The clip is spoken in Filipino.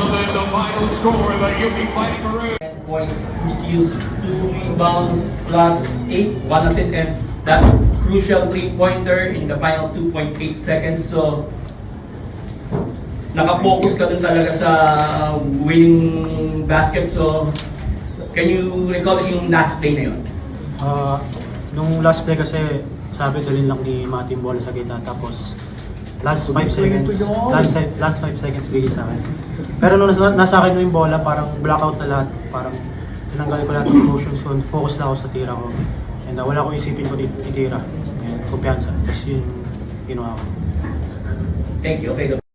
then the final score, the UP Fighting Maroons. Points used 2 rebounds plus 8, 1 assist, and that crucial 3-pointer in the final 2.8 seconds. So, nakapokus ka dun talaga sa winning basket. So, can you recall yung last play na yun? Nung last play kasi, sabi dalhin lang ni Mati yung bola sa gitna, tapos last 5 seconds, last 5 seconds bigay sa akin. Pero nung nasa akin yung bola, parang blackout na lahat, parang tinanggal ko lahat ng emotions ko, focus lang ako sa tira ko. And wala ko isipin ko titira, and kumpiyansa. Tapos yun, ginawa ko. Thank you. Okay.